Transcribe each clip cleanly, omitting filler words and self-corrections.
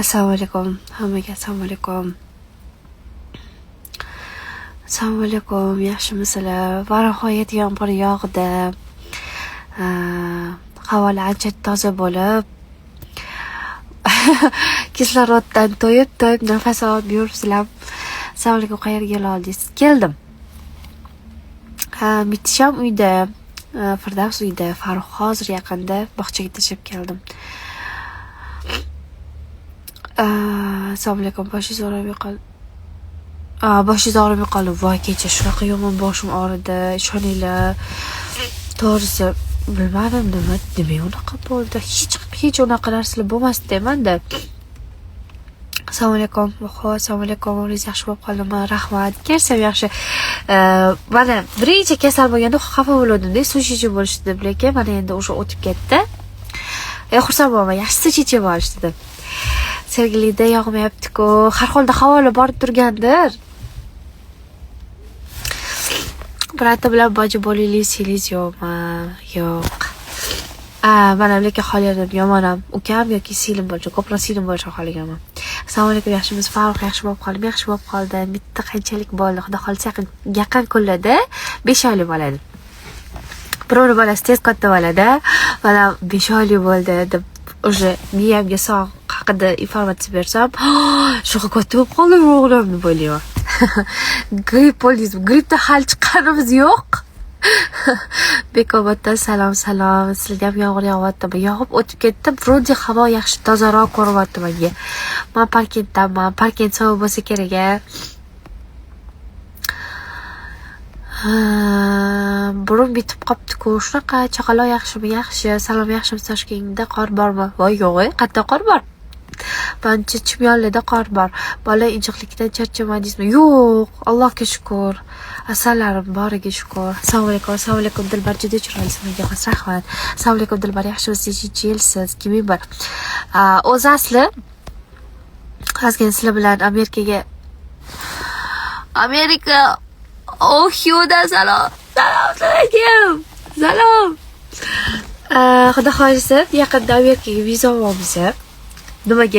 Assalomu alaykum. Hammaga assalomu alaykum. Assalomu alaykum. Yaxshimisizlar? Va nihoyat yomg'ir yog'di. Havolar ancha toza bo'lib, kisloroddan to'yib nafas olib yursizlar. Assalomu alaykum. Qayerga keldingiz? Keldim. Mitisham uyda, Firdavs uyda, Farruh hozir yaqinda bog'chaga tashlab keldim. Assalomu alaykum. Boshingiz og'rimay qoldi. Boshingiz og'rimay qoldi. Voy, kecha shunaqa yomon boshim og'ridi. Ishoninglar. To'g'risi bilmadim nima unaqa bo'ldi. Hech unaqa narsalar bo'lmasdi demanda. Assalomu alaykum. Assalomu alaykum. O'zingiz yaxshi bo'lib qoldimi? Rahmat. Kelsam yaxshi. Mana birinchi kasal bo'lganda xafa bo'lgandim-da, sushi bo'lishdi deb, lekin mana endi o'sha o'tib ketdi. Xursand bo'laman. Yaxshi sushi bo'lish dedim. Sergelida yog'mayapti-ku. Har holda havolar borib turgandir. Birata bilan boji bo'laylik yo'qmi? Yo'q. Mana lekin holatim yomonam. Ukam yoki singlim bo'lsa, ko'proq singlim bo'lsa xohlaganman. Assalomu alaykum. Yaxshimisiz? Farruh yaxshi bo'lib qoldim. Yaxshi bo'lib qoldi. Bitta qanchalik bo'ldi? Xudo xolsa yaqin kunlarda 5 oylik bo'ladi. Birovni bolasi tez katta bo'ladi. Mana 5 oylik bo'ldi deb o'sha miyamga sog' haqida informatsiya bersam, shunaqa katta bo'lib qoldim o'g'lim deb o'ylayman. Gripp bo'ldingizmi? Grippda hal chiqqanimiz yo'q. Bekoboddan salom. Sizlarga ham yomg'ir yog'yaptimi? Yog'ib o'tib ketdi. Vроде havo yaxshi, tozaroq ko'ryapti menga. Men Parkentdanman. Parkent sovuq bo'lsa kerak-a. Burun bitib qopti-ku. Shunaqa chaqaloq yaxshimi? Yaxshi. Salom, yaxshimisiz? Toshkentda qor bormi? Voy, yo'q, qayerda qor bor? Mancha Chimyonlarda qor bor. Bola injiqlikdan charchamadingizmi? Yo'q, Allohga shukr. Asalarim boriga shukr. Assalomu alaykum. Assalomu alaykum. Dilbar juda chiroylisiz. Menga xos rahmat. Assalomu alaykum Dilbar. Yaxshimisiz? Yilsiz. Kiming bor? O'zi asli ozgina sizlar bilan Amerika Ohio'da salom. Salom. Xudo xohlasa yaqinda Amerikaga viza olamiz. Nimaga?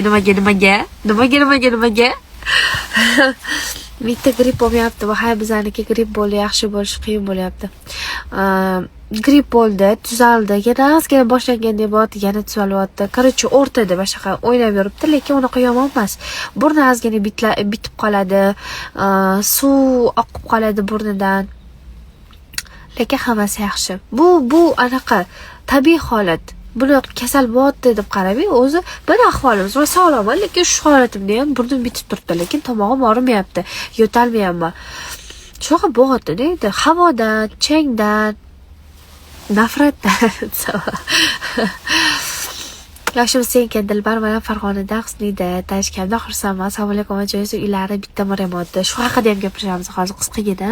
Bitta gripp bo'lmayapti. Voy, bizaniki gripp bo'ldi, yaxshi bo'lishi qiyin bo'lyapti. Gripp bo'ldi, tuzaldi. Yana ozgina boshlangandek bo'ldi, yana tuzalyapti. Qarichi o'rtada boshqa o'ynab yuribdi, lekin unaqa yomon emas. Burni ozgina bitib qoladi, suv oqib qoladi burnidan. Lekin hammasi yaxshi. Bu anaqa tabiiy holat. Buni kasal bo'lyapti deb qaramang, o'zi bir ahvolimiz va sog'lomman, lekin shu holatimda ham burnim bitib turibdi, lekin tomog'im og'rimayapti, yo'talmayapman. Shunaqa bo'lyapti endi, havodan, changdan, nafratdan. Yaxshimisiz ekan Dilbar? Mana Farg'onada, Husnida, Tashkentda xursandman. Assalomu alaykum. Joyingiz uylari bitta remontda. Shu haqida ham gapiramiz hozir qisqagina.